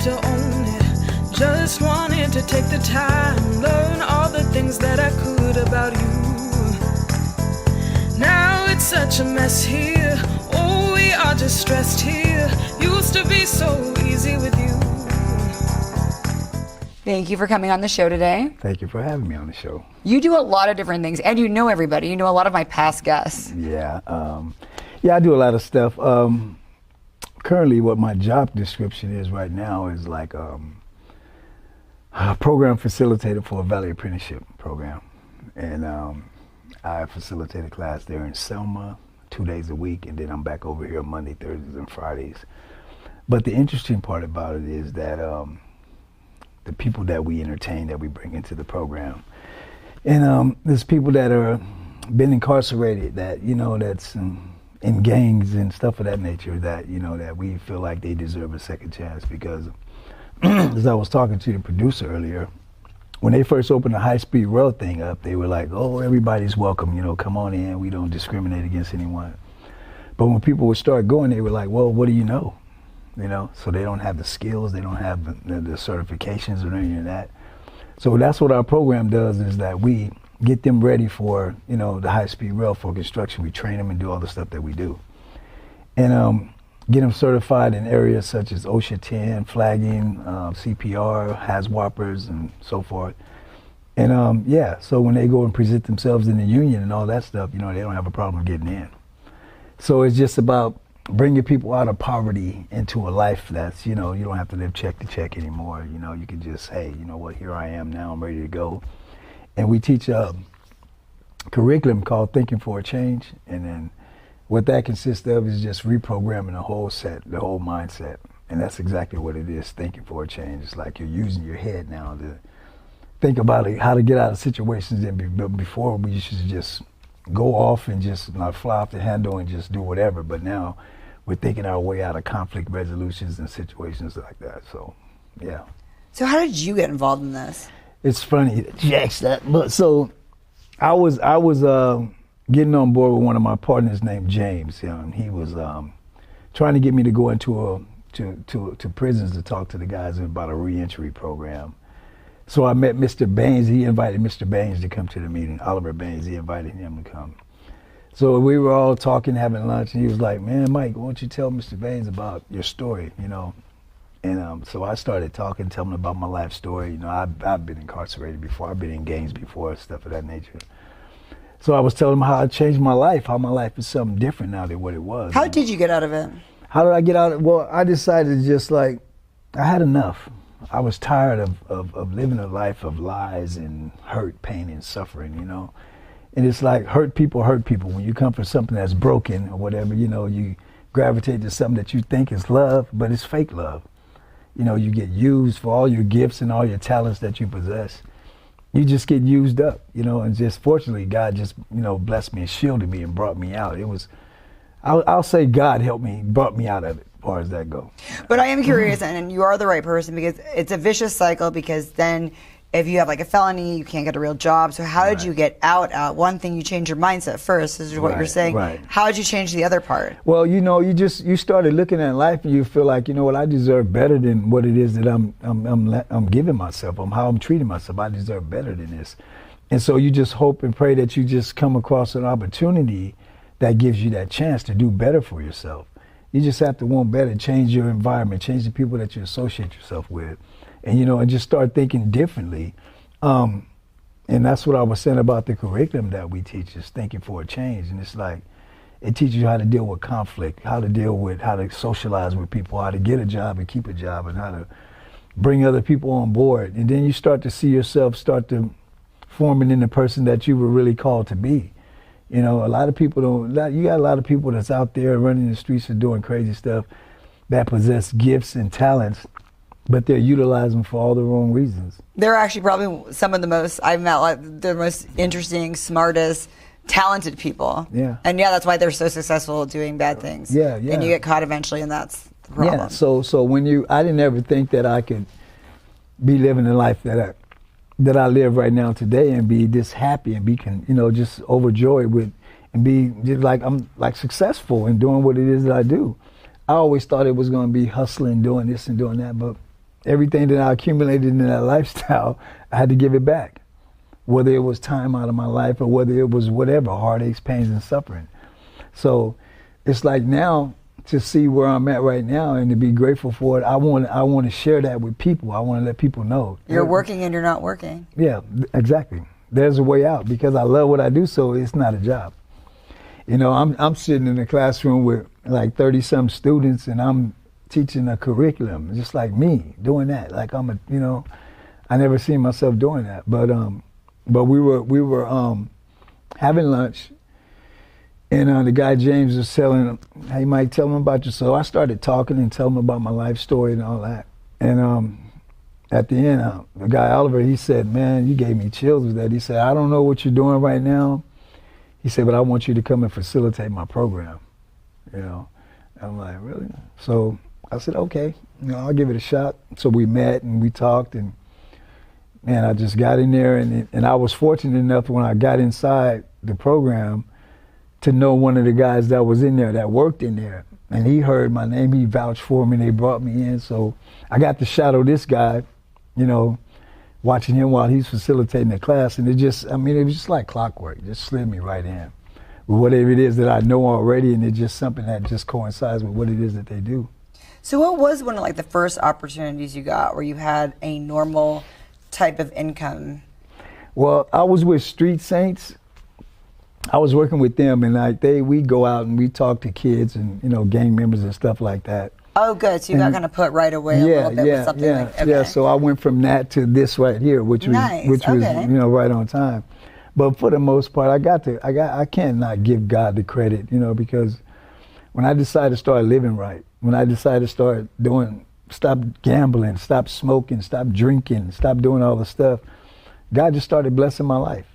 to own it. Just wanted to take the time, learn all the things that I could about you. Now it's such a mess here. Oh, we are just stressed here. Used to be so easy with you. Thank you for coming on the show today. Thank you for having me on the show. You do a lot of different things, and you know everybody. You know a lot of my past guests. Yeah, I do a lot of stuff. Currently, what my job description is right now is like a program facilitator for a Valley Apprenticeship program. And I facilitate a class there in Selma 2 days a week, and then I'm back over here Monday, Thursdays, and Fridays. But the interesting part about it is that the people that we entertain, that we bring into the program, and there's people that are been incarcerated, that, you know, that's in gangs and stuff of that nature, that, you know, that we feel like they deserve a second chance. Because as I was talking to the producer earlier, when they first opened the high-speed rail thing up, they were like, oh, everybody's welcome, you know, come on in, we don't discriminate against anyone. But when people would start going, they were like, well, what do you know? You know, so they don't have the skills, they don't have the certifications or any of that. So that's what our program does, is that we get them ready for, you know, the high-speed rail for construction. We train them and do all the stuff that we do. And get them certified in areas such as OSHA 10, flagging, CPR, HAZWOPers, and so forth. And so when they go and present themselves in the union and all that stuff, you know, they don't have a problem getting in. So it's just about bringing people out of poverty into a life that's, you know, you don't have to live check to check anymore. You know, you can just, hey, you know what, here I am now, I'm ready to go. And we teach a curriculum called Thinking for a Change. And then what that consists of is just reprogramming the whole mindset. And that's exactly what it is, thinking for a change. It's like you're using your head now to think about how to get out of situations. And before, we used to just go off and just not fly off the handle and just do whatever. But now we're thinking our way out of conflict resolutions and situations like that. So, yeah. So how did you get involved in this? It's funny that you asked that, but so I was getting on board with one of my partners named James. You know, and he was trying to get me to go into to prisons to talk to the guys about a reentry program. So I met Mr. Baines. He invited Mr. Baines to come to the meeting. Oliver Baines, he invited him to come. So we were all talking, having lunch, and he was like, man, Mike, why don't you tell Mr. Baines about your story, you know? And so I started talking, telling him about my life story. You know, I've been incarcerated before. I've been in gangs before, stuff of that nature. So I was telling him how I changed my life, how my life is something different now than what it was. How did you get out of it? How did I get out of it? Well, I decided just like, I had enough. I was tired of living a life of lies and hurt, pain, and suffering, you know. And it's like hurt people. When you come from something that's broken or whatever, you know, you gravitate to something that you think is love, but it's fake love. You know, you get used for all your gifts and all your talents that you possess. You just get used up, you know, and just fortunately God just, you know, blessed me and shielded me and brought me out. It was, I'll say God helped me, brought me out of it as far as that goes. But I am curious, and you are the right person, because it's a vicious cycle, because then if you have like a felony, you can't get a real job. So how did you get out? One thing, you change your mindset first, is what you're saying. Right. How did you change the other part? Well, you know, you started looking at life and you feel like, you know what, I deserve better than what it is that I'm giving myself, how I'm treating myself. I deserve better than this. And so you just hope and pray that you just come across an opportunity that gives you that chance to do better for yourself. You just have to want better, change your environment, change the people that you associate yourself with. And, you know, and just start thinking differently. And that's what I was saying about the curriculum that we teach, is thinking for a change. And it's like, it teaches you how to deal with conflict, how to socialize with people, how to get a job and keep a job, and how to bring other people on board. And then you start to see yourself start to forming in the person that you were really called to be. You know, a lot of people you got a lot of people that's out there running the streets and doing crazy stuff that possess gifts and talents, but they're utilizing them for all the wrong reasons. They're actually probably some of the most, I've met, like, the most interesting, smartest, talented people. Yeah. And yeah, that's why they're so successful at doing bad things. Yeah. And you get caught eventually, and that's the problem. Yeah, so when I didn't ever think that I could be living the life that I live right now today and be this happy and be, you know, just overjoyed with, and be just like, I'm like successful in doing what it is that I do. I always thought it was going to be hustling, doing this and doing that, but everything that I accumulated in that lifestyle, I had to give it back. Whether it was time out of my life or whether it was whatever, heartaches, pains, and suffering. So it's like now to see where I'm at right now and to be grateful for it, I want to share that with people. I want to let people know. You're working and you're not working. Yeah, exactly. There's a way out because I love what I do, so it's not a job. You know, I'm sitting in the classroom with like 30-some students and I'm teaching a curriculum, just like me, doing that. Like I never seen myself doing that. But we were having lunch, and the guy James was telling, "Hey Mike, tell him about you." So I started talking and telling him about my life story and all that. And at the end, the guy Oliver, he said, "Man, you gave me chills with that." He said, "I don't know what you're doing right now." He said, "But I want you to come and facilitate my program." You know, I'm like, "Really?" So I said, "Okay, I'll give it a shot." So we met and we talked, and man, I just got in there, and I was fortunate enough when I got inside the program to know one of the guys that was in there, that worked in there. And he heard my name, he vouched for me, they brought me in. So I got to shadow this guy, watching him while he's facilitating the class. And it was just like clockwork, it just slid me right in with whatever it is that I know already, and it's just something that just coincides with what it is that they do. So what was one of like the first opportunities you got where you had a normal type of income? Well, I was with Street Saints. I was working with them, and we go out and we talk to kids and gang members and stuff like that. Oh, good. So you got kind of put right away a little bit with something like that. Okay. Yeah. So I went from that to this right here, which was right on time. But for the most part, I cannot give God the credit, because when I decided to start living right, when I decided to stop gambling, stop smoking, stop drinking, stop doing all the stuff, God just started blessing my life,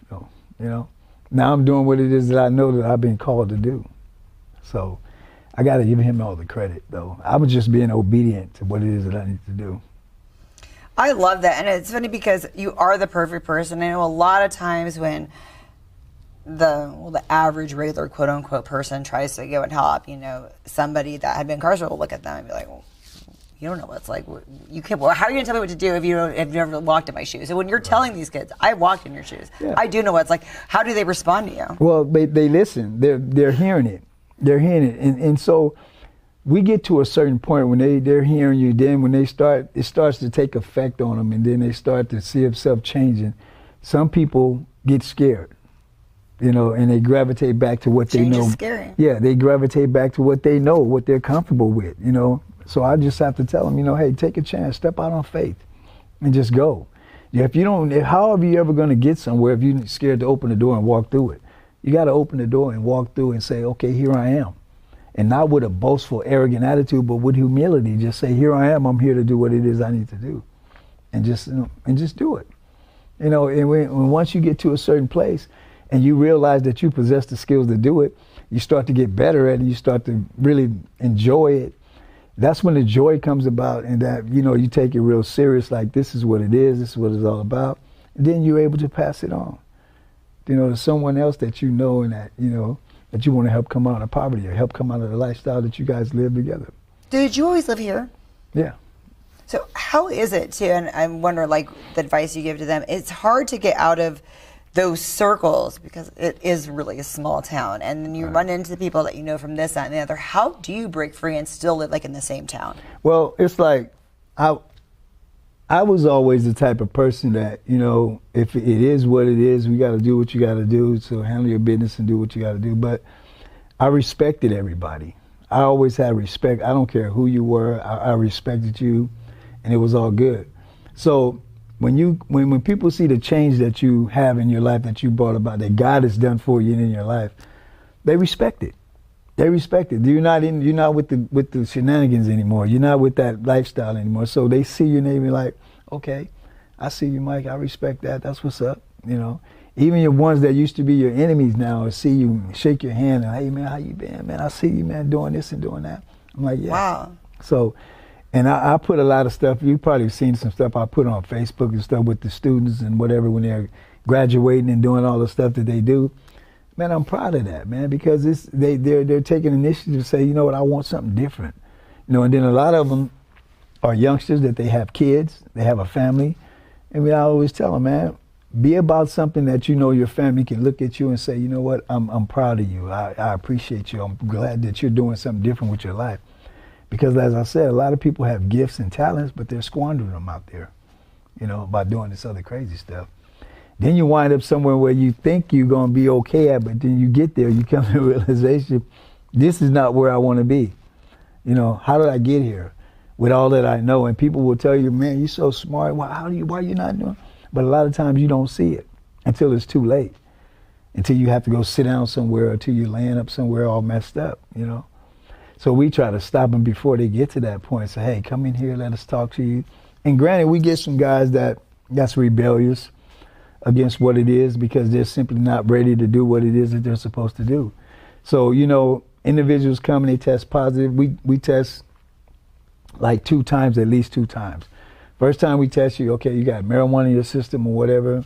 Now I'm doing what it is that I know that I've been called to do. So I got to give him all the credit, though. I was just being obedient to what it is that I need to do. I love that. And it's funny because you are the perfect person. I know a lot of times when the average, regular, quote unquote person tries to go and help, somebody that had been incarcerated will look at them and be like, well, you don't know what it's like. You can't. Well, how are you going to tell me what to do if you've never walked in my shoes? So when you're telling these kids, I walked in your shoes. Yeah. I do know what it's like. How do they respond to you? Well, they listen. They're hearing it. They're hearing it. And so we get to a certain point when they're hearing you. Then when it starts to take effect on them, and then they start to see themselves changing. Some people get scared, and they gravitate back to what they know. Change is scary. Yeah, they gravitate back to what they know, what they're comfortable with, So I just have to tell them, hey, take a chance, step out on faith, and just go. If you don't, how are you ever going to get somewhere if you're scared to open the door and walk through it? You got to open the door and walk through and say, okay, here I am. And not with a boastful, arrogant attitude, but with humility. Just say, here I am. I'm here to do what it is I need to do, and just do it. And once you get to a certain place and you realize that you possess the skills to do it, you start to get better at it. You start to really enjoy it. That's when the joy comes about, and that, you take it real serious, like this is what it is, this is what it's all about. And then you're able to pass it on, to someone else that and that, that you want to help come out of poverty or help come out of the lifestyle that you guys live together. Did you always live here? Yeah. So how is it too, and I wonder, like, the advice you give to them, it's hard to get out of those circles because it is really a small town, and then you run into the people that you know from this, that, and the other. How do you break free and still live like in the same town? Well, it's like I was always the type of person that, if it is what it is, we got to do what you got to do, so handle your business and do what you got to do. But I respected everybody. I always had respect. I don't care who you were. I respected you, and it was all good. So when people see the change that you have in your life, that you brought about, that God has done for you in your life, they respect it. They respect it. You're not with the shenanigans anymore. You're not with that lifestyle anymore. So they see you and they be like, okay, I see you, Mike. I respect that. That's what's up. Even your ones that used to be your enemies now see you, shake your hand, and, hey man, how you been, man? I see you, man, doing this and doing that. I'm like, yeah. Wow. So. And I put a lot of stuff, you've probably seen some stuff I put on Facebook and stuff with the students and whatever when they're graduating and doing all the stuff that they do. Man, I'm proud of that, man, because they're taking initiative to say, you know what, I want something different. And then a lot of them, are youngsters, that they have kids, they have a family. And I always tell them, man, be about something that you know your family can look at you and say, you know what, I'm proud of you. I appreciate you. I'm glad that you're doing something different with your life. Because as I said, a lot of people have gifts and talents, but they're squandering them out there, you know, by doing this other crazy stuff. Then you wind up somewhere where you think you're going to be okay at, but then you get there, you come to the realization, this is not where I want to be. You know, how did I get here with all that I know? And people will tell you, man, you're so smart. Why are you not doing? But a lot of times you don't see it until it's too late, until you have to go sit down somewhere, or until you're laying up somewhere all messed up, you know. So we try to stop them before they get to that point. Say, hey, come in here, let us talk to you. And granted, we get some guys that's rebellious against what it is because they're simply not ready to do what it is that they're supposed to do. So, you know, individuals come and they test positive. We test like 2 times, at least 2 times. First time we test you, okay, you got marijuana in your system or whatever.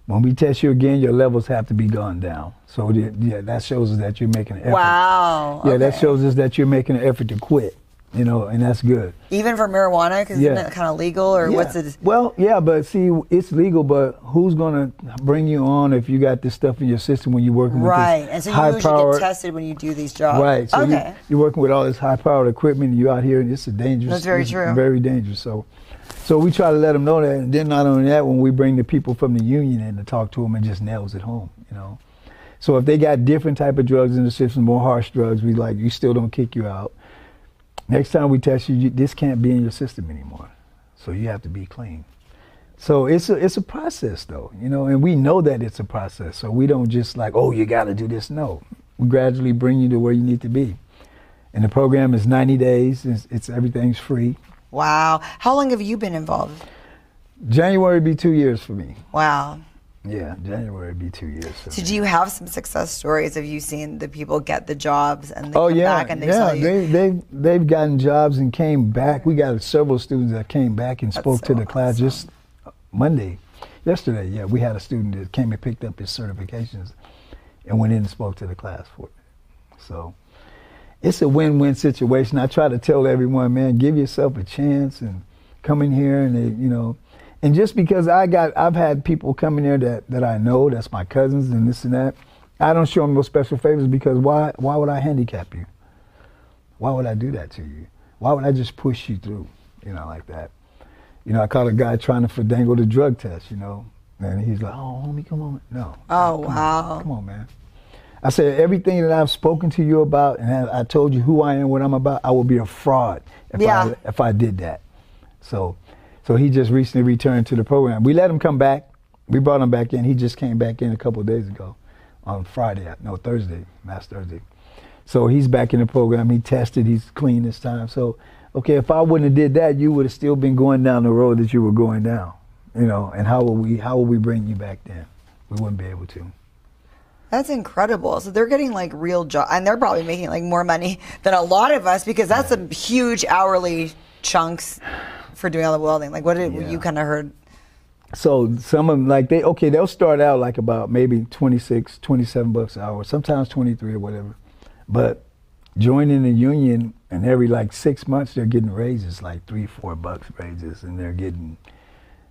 When we test you again, your levels have to be gone down. So yeah, that shows us that you're making an effort. Wow. Yeah, okay. that shows us that you're making an effort to quit, you know, and that's good. Even for marijuana, because isn't it kind of legal, or what's it? Well, yeah, but see, it's legal, but who's going to bring you on if you got this stuff in your system when you're working with Right, this and so you high usually power, get tested when you do these jobs. Right, so okay. you're working with all this high-powered equipment, and you're out here, and it's a dangerous. That's very it's true. Very dangerous. So we try to let them know that, and then not only that, when we bring the people from the union in to talk to them, it just nails it home, you know. So if they got different type of drugs in the system, more harsh drugs, we still don't kick you out. Next time we test you, this can't be in your system anymore. So you have to be clean. So it's a process though, you know, and we know that it's a process. So we don't just like, oh, you got to do this. No, we gradually bring you to where you need to be. And the program is 90 days. Everything's free. Wow. How long have you been involved? January would be 2 years for me. Wow. Yeah, January would be 2 years. So do you have some success stories? Have you seen the people get the jobs and they come back and they tell you? They've gotten jobs and came back. We got several students that came back and spoke to the class just yesterday. Yeah, we had a student that came and picked up his certifications and went in and spoke to the class for it. So it's a win-win situation. I try to tell everyone, man, give yourself a chance and come in here and they, you know. And just because I've had people come in there that I know, that's my cousins and this and that, I don't show them no special favors because why would I handicap you? Why would I do that to you? Why would I just push you through, you know, like that? You know, I caught a guy trying to finagle the drug test, you know, and he's like, oh, homie, come on. No. Oh, wow. Come on, man. I said, everything that I've spoken to you about and I told you who I am, what I'm about, I would be a fraud if I did that. So he just recently returned to the program. We let him come back. We brought him back in. He just came back in a couple of days ago on Thursday, last Thursday. So he's back in the program. He tested. He's clean this time. So, okay, if I wouldn't have did that, you would have still been going down the road that you were going down, you know, and how would we bring you back then? We wouldn't be able to. That's incredible. So they're getting like real jobs, and they're probably making like more money than a lot of us because that's some huge hourly chunks for doing all the welding. Like what did you kind of heard? So some of them, like they'll start out like about maybe 26, 27 bucks an hour, sometimes 23 or whatever. But joining the union and every like 6 months they're getting raises, like $3-4 raises, and they're getting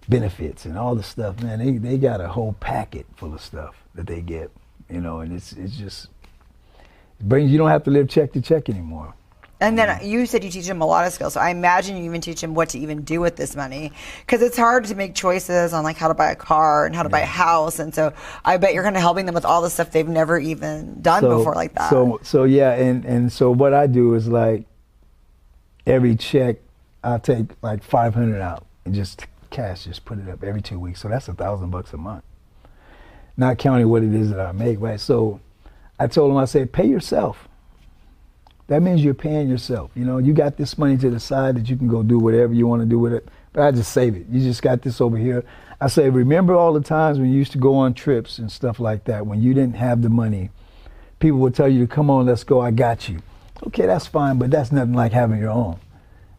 benefits and all the stuff. Man, they got a whole packet full of stuff that they get, you know, and it's just brings, you don't have to live check to check anymore. And then you said you teach them a lot of skills. So I imagine you even teach them what to even do with this money. Because it's hard to make choices on like how to buy a car and how to buy a house. And so I bet you're kind of helping them with all the stuff they've never even done before like that. So yeah, and so what I do is like every check, I'll take like 500 out and just cash, just put it up every 2 weeks. So that's $1,000 a month. Not counting what it is that I make, right? So I told them, I said, pay yourself. That means you're paying yourself. You know, you got this money to the side that you can go do whatever you want to do with it. But I just save it. You just got this over here. I say, remember all the times when you used to go on trips and stuff like that, when you didn't have the money, people would tell you, come on, let's go, I got you. Okay, that's fine, but that's nothing like having your own.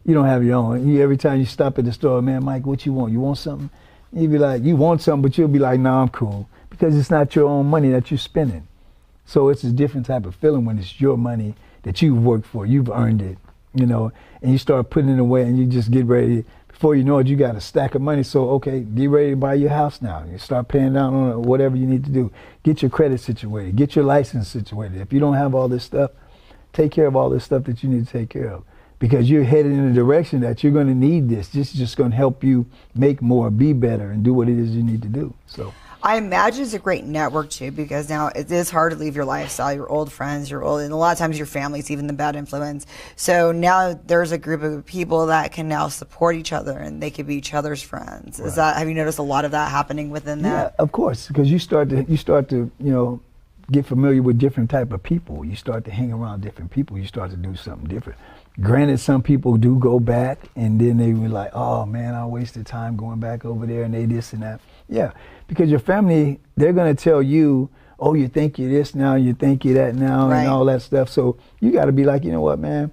You don't have your own. Every time you stop at the store, man, Mike, what you want? You want something? You'd be like, you want something, but you'll be like, nah, I'm cool. Because it's not your own money that you're spending. So it's a different type of feeling when it's your money that you've worked for, you've earned it, you know, and you start putting it away and you just get ready. Before you know it, you got a stack of money. So, okay, get ready to buy your house now. You start paying down on whatever you need to do. Get your credit situated. Get your license situated. If you don't have all this stuff, take care of all this stuff that you need to take care of. Because you're headed in a direction that you're going to need this. This is just going to help you make more, be better, and do what it is you need to do. So I imagine it's a great network too, because now it is hard to leave your lifestyle, your old friends, and a lot of times your family's even the bad influence. So now there's a group of people that can now support each other and they can be each other's friends. Right. Have you noticed a lot of that happening within that? Yeah, of course, because you start to get familiar with different type of people. You start to hang around different people. You start to do something different. Granted, some people do go back and then they were like, oh man, I wasted time going back over there and they this and that. Yeah, because your family, they're going to tell you, oh, you think you're this now, you think you're that now, right, and all that stuff. So you got to be like, you know what, man?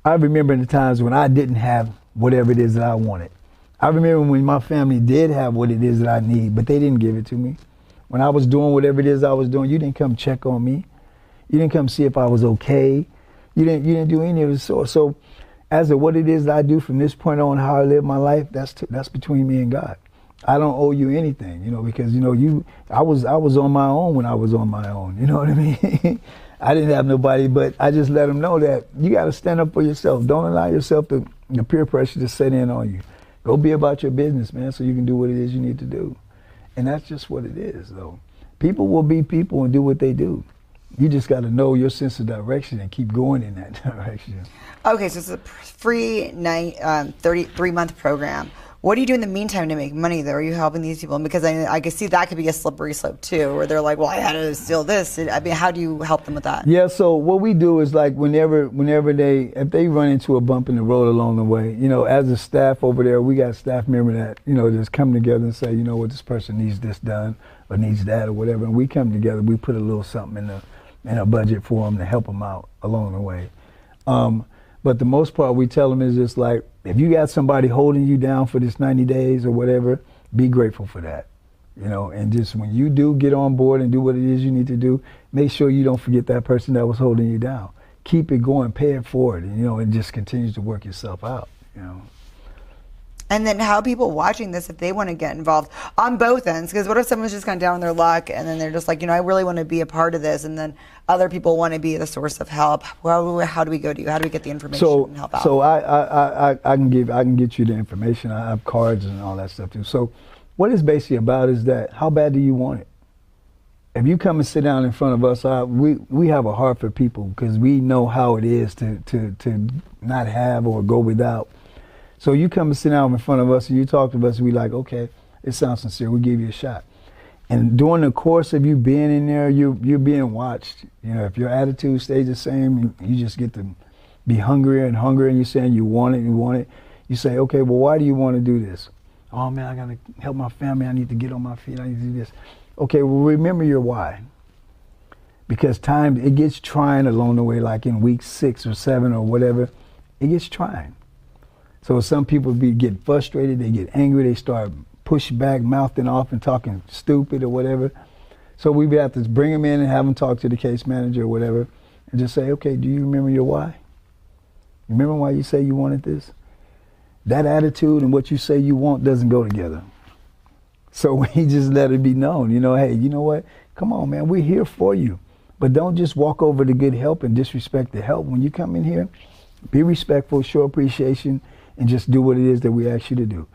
I remember the times when I didn't have whatever it is that I wanted. I remember when my family did have what it is that I need, but they didn't give it to me. When I was doing whatever it is I was doing, you didn't come check on me. You didn't come see if I was okay. You didn't do any of the sort. So as of what it is that I do from this point on, how I live my life, that's between me and God. I don't owe you anything, because I was on my own when I was on my own. You know what I mean? I didn't have nobody, but I just let them know that you got to stand up for yourself. Don't allow yourself the peer pressure to set in on you. Go be about your business, man, so you can do what it is you need to do. And that's just what it is, though. People will be people and do what they do. You just got to know your sense of direction and keep going in that direction. Okay, so it's a free 33-month program. What do you do in the meantime to make money, though? Are you helping these people? Because I can see that could be a slippery slope, too, where they're like, well, I had to steal this. I mean, how do you help them with that? Yeah, so what we do is like whenever if they run into a bump in the road along the way, as a staff over there, we got staff member that, just come together and say, this person needs this done or needs that or whatever. And we come together, we put a little something in a budget for them to help them out along the way. But the most part, we tell them is just like, if you got somebody holding you down for this 90 days or whatever, be grateful for that, and just when you do get on board and do what it is you need to do, make sure you don't forget that person that was holding you down. Keep it going, pay it forward, and just continues to work yourself out, And then how people watching this, if they want to get involved on both ends, because what if someone's just gone down on their luck and then they're just like, I really want to be a part of this, and then other people want to be the source of help. Well, how do we go to you? How do we get the information and help out? So I can get you the information. I have cards and all that stuff too. So what it's basically about is that how bad do you want it? If you come and sit down in front of us, we have a heart for people because we know how it is to not have or go without. So you come and sit down in front of us and you talk to us, and we like, okay, it sounds sincere. We'll give you a shot. And during the course of you being in there, you're being watched. If your attitude stays the same, you just get to be hungrier and hungrier, and you're saying you want it. You say, okay, well, why do you want to do this? Oh, man, I got to help my family. I need to get on my feet. I need to do this. Okay, well, remember your why. Because it gets trying along the way, like in week 6 or 7 or whatever, it gets trying. So some people get frustrated, they get angry, they start pushing back, mouthing off and talking stupid or whatever. So we have to bring them in and have them talk to the case manager or whatever and just say, okay, do you remember your why? Remember why you say you wanted this? That attitude and what you say you want doesn't go together. So we just let it be known, hey, you know what? Come on, man, we're here for you. But don't just walk over the good help and disrespect the help. When you come in here, be respectful, show appreciation, and just do what it is that we ask you to do.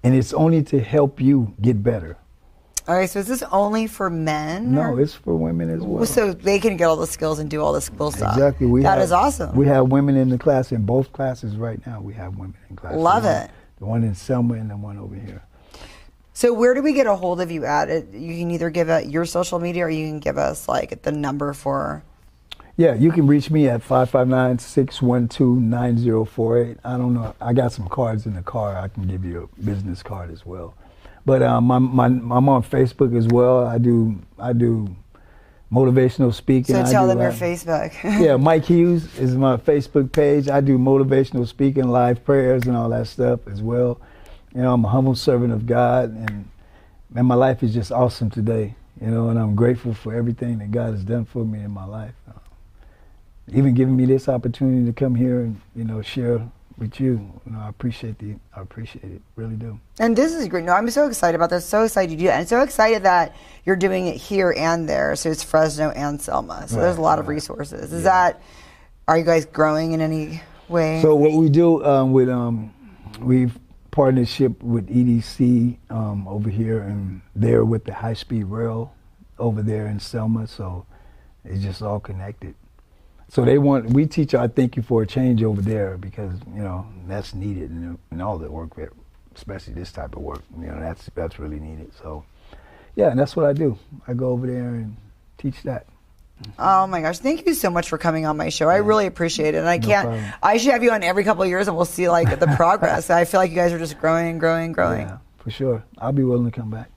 And it's only to help you get better. All right, so is this only for men? No, it's for women as well. So they can get all the skills and do all this cool stuff. Exactly. That is awesome. We have women in the class, in both classes right now. We have women in class. Love it. The one in Selma and the one over here. So where do we get a hold of you at? You can either give out your social media or you can give us like the number for... Yeah, you can reach me at 559-612-9048. I don't know. I got some cards in the car. I can give you a business card as well. But I'm on Facebook as well. I do motivational speaking. So tell them your Facebook. Yeah, Mike Hughes is my Facebook page. I do motivational speaking, live prayers, and all that stuff as well. I'm a humble servant of God, and man, my life is just awesome today. And I'm grateful for everything that God has done for me in my life. even giving me this opportunity to come here and, you know, share with you. You know, I appreciate it, really do. And this is great. No, I'm so excited about this. So excited you do that. And so excited that you're doing it here and there. So it's Fresno and Selma. So there's a lot of resources. Are you guys growing in any way? So what we do we've partnership with EDC over here, and they're with the high-speed rail over there in Selma. So it's just all connected. So we teach our thank you for a change over there because, you know, that's needed in all the work, especially this type of work. You know, that's really needed. So, yeah, and that's what I do. I go over there and teach that. Oh my gosh, thank you so much for coming on my show. I really appreciate it. And problem. I should have you on every couple of years and we'll see like the progress. I feel like you guys are just growing. Yeah, for sure. I'll be willing to come back.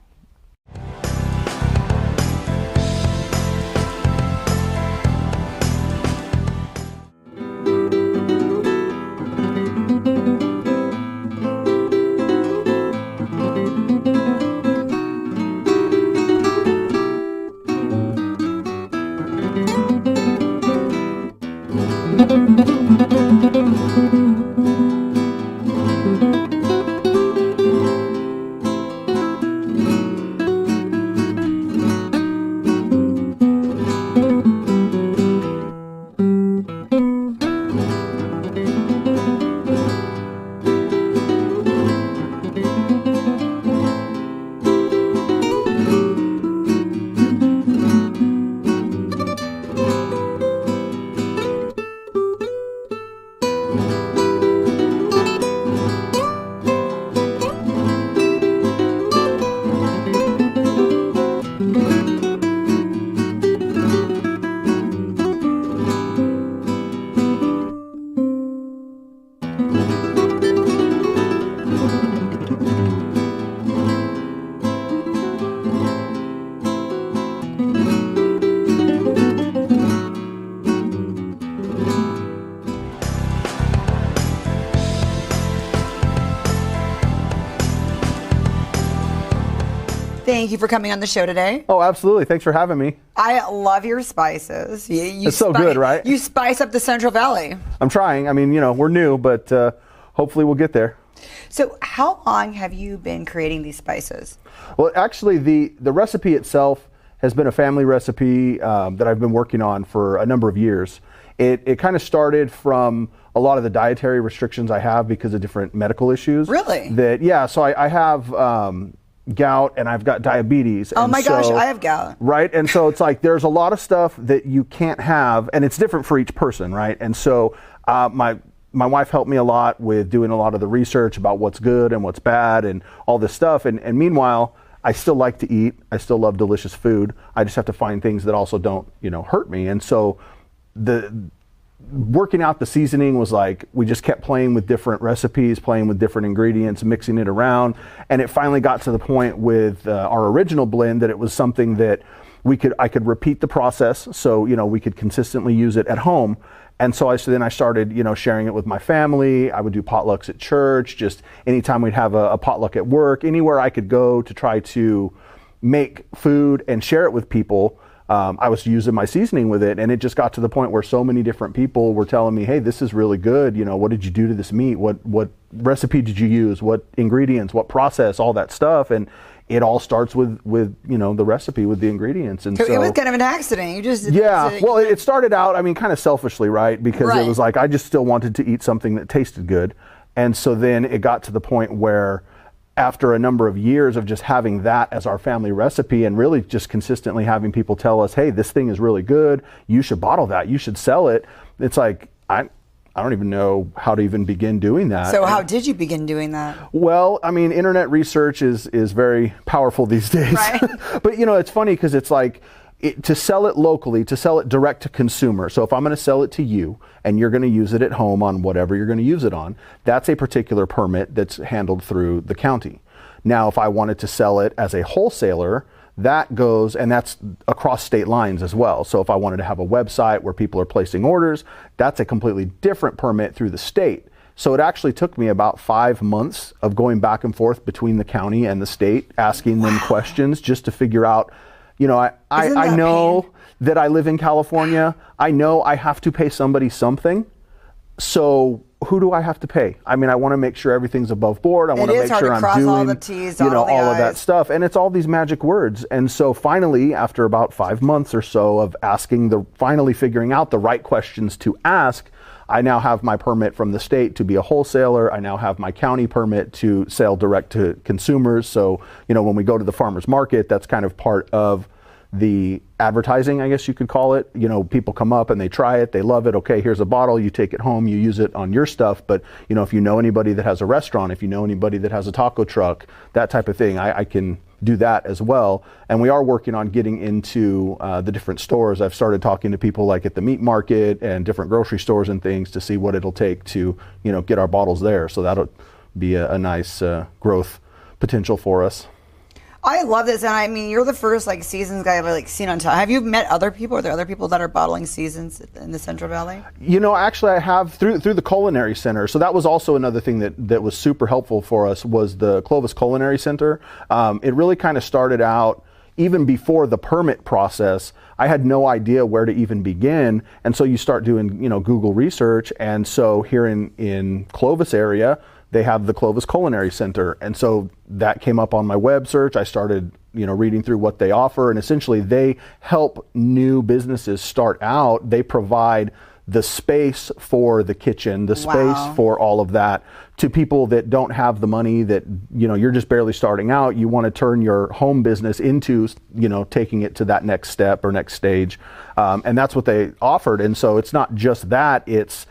Thank you for coming on the show today. Oh, absolutely. Thanks for having me. I love your spices. It's so good, right? You spice up the Central Valley. I'm trying. I mean, you know, we're new, but hopefully we'll get there. So how long have you been creating these spices? Well, actually, the recipe itself has been a family recipe that I've been working on for a number of years. It kind of started from a lot of the dietary restrictions I have because of different medical issues. Really? So I have gout and I've got diabetes. Oh and my gosh, I have gout. Right, and so it's like there's a lot of stuff that you can't have, and it's different for each person, right? And so my wife helped me a lot with doing a lot of the research about what's good and what's bad and all this stuff. And meanwhile, I still like to eat. I still love delicious food. I just have to find things that also don't, you know, hurt me. And so working out the seasoning was like, we just kept playing with different recipes, playing with different ingredients, mixing it around. And it finally got to the point with our original blend that it was something that I could repeat the process. So, you know, we could consistently use it at home. And so then I started, you know, sharing it with my family. I would do potlucks at church, just anytime we'd have a potluck at work, anywhere I could go to try to make food and share it with people. I was using my seasoning with it, and it just got to the point where so many different people were telling me, hey, this is really good. You know, what did you do to this meat? What recipe did you use? What ingredients, what process, all that stuff. And it all starts with you know, the recipe, with the ingredients. And so it was kind of an accident. You just it started out, I mean, kind of selfishly, right? Because it was like I just still wanted to eat something that tasted good. And so then it got to the point where after a number of years of just having that as our family recipe and really just consistently having people tell us, hey, this thing is really good, you should bottle that, you should sell it. It's like, I don't even know how to even begin doing that. So how did you begin doing that? Well, I mean, internet research is very powerful these days. Right. But, you know, it's funny because it's like, to sell it locally, to sell it direct to consumer. So if I'm going to sell it to you and you're going to use it at home on whatever you're going to use it on, that's a particular permit that's handled through the county. Now, if I wanted to sell it as a wholesaler, that goes, and that's across state lines as well. So if I wanted to have a website where people are placing orders, that's a completely different permit through the state. So it actually took me about 5 months of going back and forth between the county and the state, asking them questions just to figure out, you know, I know that I live in California, I know I have to pay somebody something. So who do I have to pay? I mean, I want to make sure everything's above board. I want to make sure I'm doing, all the T's, you know, all the all of that I's. stuff. And it's all these magic words. And so finally, after about 5 months or so of finally figuring out the right questions to ask, I now have my permit from the state to be a wholesaler. I now have my county permit to sell direct to consumers. So, you know, when we go to the farmer's market, that's kind of part of the advertising, I guess you could call it. You know, people come up and they try it, they love it. Okay, here's a bottle, you take it home, you use it on your stuff. But, you know, if you know anybody that has a restaurant, if you know anybody that has a taco truck, that type of thing, I can do that as well. And we are working on getting into the different stores. I've started talking to people like at the meat market and different grocery stores and things to see what it'll take to, you know, get our bottles there. So that'll be a nice growth potential for us. I love this, and I mean, you're the first like seasons guy I've like seen on top. Have you met other people? Are there other people that are bottling seasons in the Central Valley? You know, actually, I have through the Culinary Center. So that was also another thing that was super helpful for us was the Clovis Culinary Center. It really kind of started out even before the permit process. I had no idea where to even begin, and so you start doing, you know, Google research, and so here in Clovis area, they have the Clovis Culinary Center. And so that came up on my web search. I started, you know, reading through what they offer, and essentially they help new businesses start out. They provide the space for the kitchen, the space for all of that to people that don't have the money, that, you know, you're just barely starting out. You want to turn your home business into, you know, taking it to that next step or next stage. And that's what they offered. And so it's not just that, it's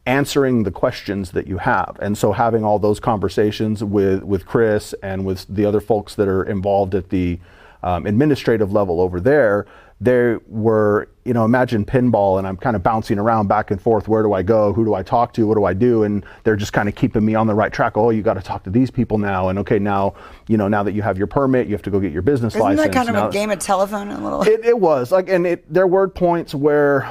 answering the questions that you have. And so having all those conversations with Chris and with the other folks that are involved at the administrative level over there, they were, you know, imagine pinball, and I'm kind of bouncing around back and forth. Where do I go? Who do I talk to? What do I do? And they're just kind of keeping me on the right track. Oh, you got to talk to these people now. And okay, now, you know, now that you have your permit, you have to go get your business license. Isn't that kind of now, a game of telephone? A little. It was like, and there were points where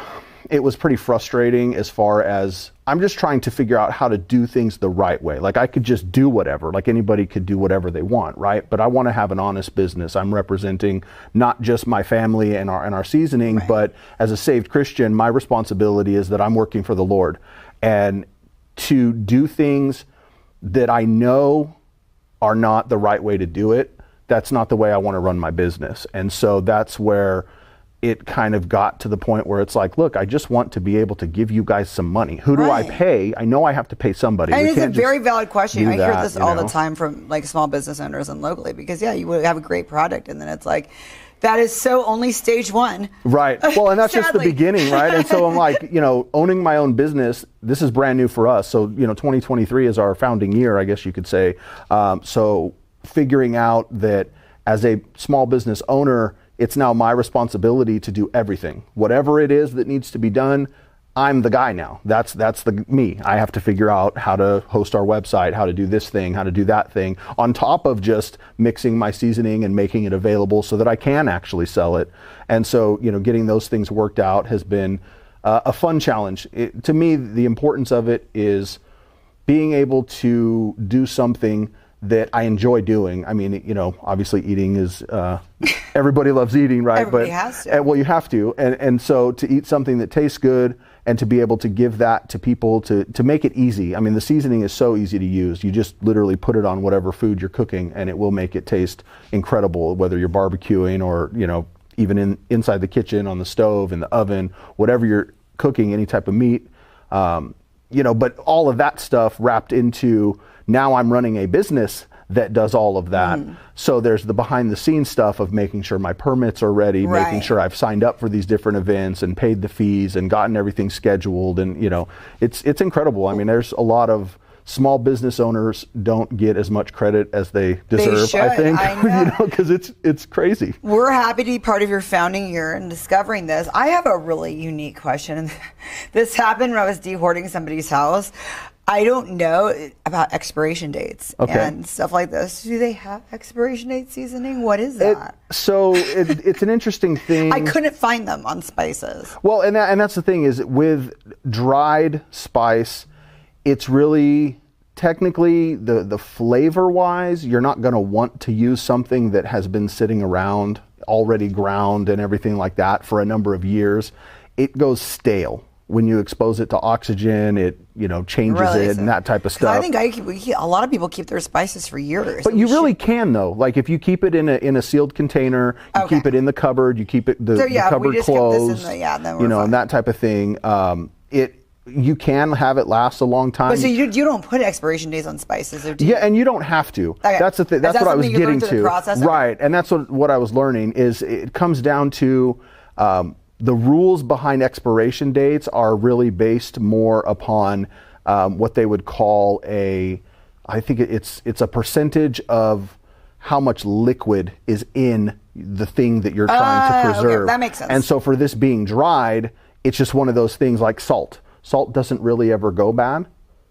it was pretty frustrating as far as I'm just trying to figure out how to do things the right way. Like I could just do whatever, like anybody could do whatever they want, right? But I want to have an honest business. I'm representing not just my family and our seasoning, right, but as a saved Christian, my responsibility is that I'm working for the Lord, and to do things that I know are not the right way to do it, that's not the way I want to run my business. And so that's where it kind of got to the point where it's like, look, I just want to be able to give you guys some money. Who do I pay? I know I have to pay somebody. And it's a very valid question. I hear this all the time from like small business owners and locally, because you would have a great product, and then it's like, that is so only stage one. Right. Well, and that's just the beginning, right? And so I'm like, you know, owning my own business, this is brand new for us. So, you know, 2023 is our founding year, I guess you could say. So figuring out that as a small business owner, it's now my responsibility to do everything. Whatever it is that needs to be done, I'm the guy now. That's me. I have to figure out how to host our website, how to do this thing, how to do that thing, on top of just mixing my seasoning and making it available so that I can actually sell it. And so, you know, getting those things worked out has been a fun challenge. To me, the importance of it is being able to do something that I enjoy doing. I mean, you know, obviously eating is, everybody loves eating, right? Everybody has to. Well, you have to. And so to eat something that tastes good and to be able to give that to people, to make it easy. I mean, the seasoning is so easy to use. You just literally put it on whatever food you're cooking and it will make it taste incredible, whether you're barbecuing or, you know, even inside the kitchen, on the stove, in the oven, whatever you're cooking, any type of meat. You know, but all of that stuff wrapped into, now I'm running a business that does all of that. So there's the behind the scenes stuff of making sure my permits are ready, making sure I've signed up for these different events and paid the fees and gotten everything scheduled. And, you know, it's incredible. I mean, there's a lot of small business owners don't get as much credit as they deserve, I think, you know, because it's crazy. We're happy to be part of your founding year and discovering this. I have a really unique question. This happened when I was de-hoarding somebody's house. I don't know about expiration dates and stuff like this. Do they have expiration date seasoning? What is that? It's an interesting thing. I couldn't find them on spices. Well, and that's the thing is, with dried spice, it's really technically the flavor wise, you're not going to want to use something that has been sitting around already ground and everything like that for a number of years, it goes stale. When you expose it to oxygen, it changes Really? it and that type of stuff. I think a lot of people keep their spices for years. But you really can though. Like if you keep it in a sealed container, you keep it in the cupboard, you keep it the cupboard closed, and that type of thing. You can have it last a long time. But so you don't put expiration dates on spices, or do you? Yeah, and you don't have to. Okay. That's the thing. That's what I was getting to. Process? Right, and that's what I was learning is it comes down to. The rules behind expiration dates are really based more upon what they would call I think it's a percentage of how much liquid is in the thing that you're trying to preserve. Okay, that makes sense. And so for this being dried, it's just one of those things like salt. Salt doesn't really ever go bad,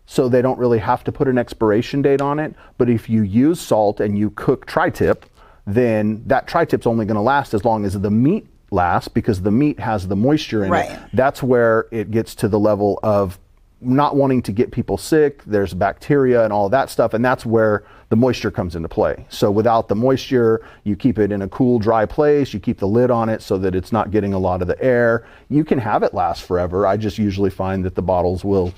so they don't really have to put an expiration date on it. But if you use salt and you cook tri-tip, then that tri-tip's only going to last as long as the meat lasts, because the meat has the moisture in it. That's where it gets to the level of not wanting to get people sick. There's bacteria and all of that stuff, and that's where the moisture comes into play. So without the moisture, you keep it in a cool, dry place. You keep the lid on it so that it's not getting a lot of the air. You can have it last forever. I just usually find that the bottles will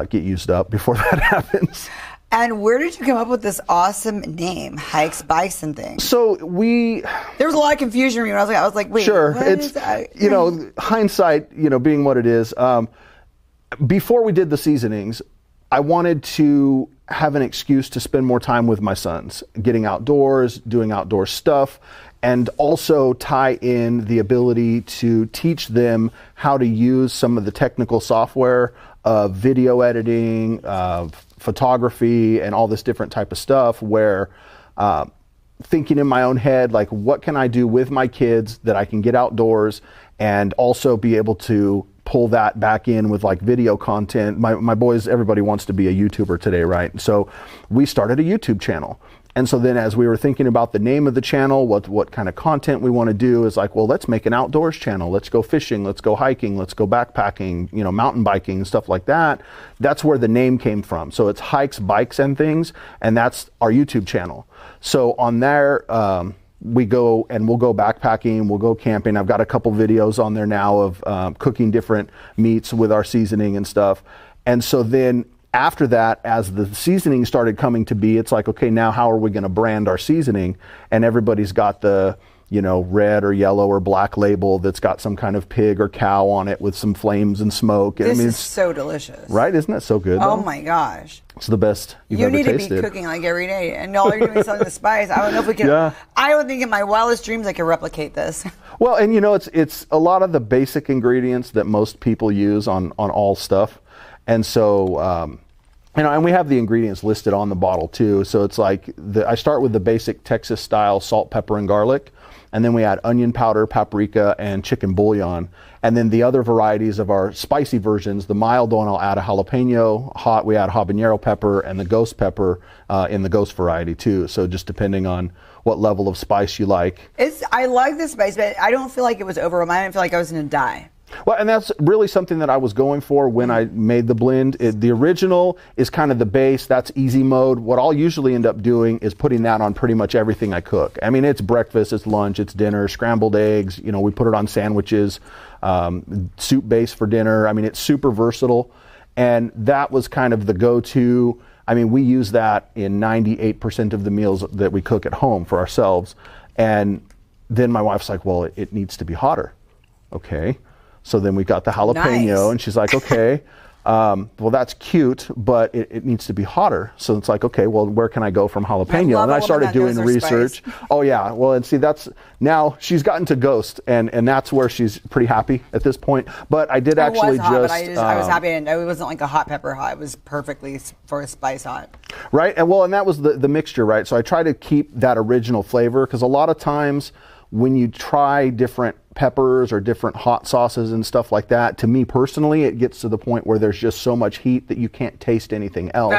get used up before that happens. And where did you come up with this awesome name, Hikes, Bikes, and Things? So there was a lot of confusion when I was like, wait, sure, what it's is that? Hindsight, being what it is. Before we did the seasonings, I wanted to have an excuse to spend more time with my sons, getting outdoors, doing outdoor stuff, and also tie in the ability to teach them how to use some of the technical software of video editing, of photography, and all this different type of stuff, where thinking in my own head, like, what can I do with my kids that I can get outdoors and also be able to pull that back in with like video content. My boys, everybody wants to be a YouTuber today, right? So we started a YouTube channel. And so then as we were thinking about the name of the channel, what kind of content we want to do, is like, well, let's make an outdoors channel. Let's go fishing, let's go hiking, let's go backpacking, mountain biking, stuff like that. That's where the name came from. So it's Hikes, Bikes, and Things, and that's our YouTube channel. So on there, we'll go backpacking, we'll go camping. I've got a couple videos on there now of cooking different meats with our seasoning and stuff. And so then after that, as the seasoning started coming to be, it's like, okay, now how are we going to brand our seasoning? And everybody's got the, red or yellow or black label that's got some kind of pig or cow on it with some flames and smoke. This is so delicious. Right? Isn't that so good? Oh my gosh. It's the best you've ever tasted. You need to be cooking like every day, and all you're doing is selling the spice. I don't know if we can. Yeah. I don't think in my wildest dreams I could replicate this. Well, and it's a lot of the basic ingredients that most people use on all stuff. And so, and we have the ingredients listed on the bottle too. So it's like, I start with the basic Texas style salt, pepper, and garlic. And then we add onion powder, paprika, and chicken bouillon. And then the other varieties of our spicy versions, the mild one, I'll add a jalapeno. Hot, we add habanero pepper, and the ghost pepper in the ghost variety too. So just depending on what level of spice you like. I like the spice, but I don't feel like it was overwhelming. I didn't feel like I was going to die. Well, and that's really something that I was going for when I made the blend. The original is kind of the base. That's easy mode. What I'll usually end up doing is putting that on pretty much everything I cook. I mean, it's breakfast, it's lunch, it's dinner, scrambled eggs. We put it on sandwiches, soup base for dinner. I mean, it's super versatile. And that was kind of the go-to. I mean, we use that in 98% of the meals that we cook at home for ourselves. And then my wife's like, well, it needs to be hotter. Okay. So then we got the jalapeno, and she's like, okay, well, that's cute, but it needs to be hotter. So it's like, okay, well, where can I go from jalapeno? And I started doing research. Oh, yeah. Well, and see, now she's gotten to ghost, and that's where she's pretty happy at this point. But I did actually I was happy. And it wasn't like a hot pepper hot. It was perfectly for a spice hot. Right. And that was the mixture, right? So I try to keep that original flavor, because a lot of times when you try different peppers or different hot sauces and stuff like that, to me personally, it gets to the point where there's just so much heat that you can't taste anything else.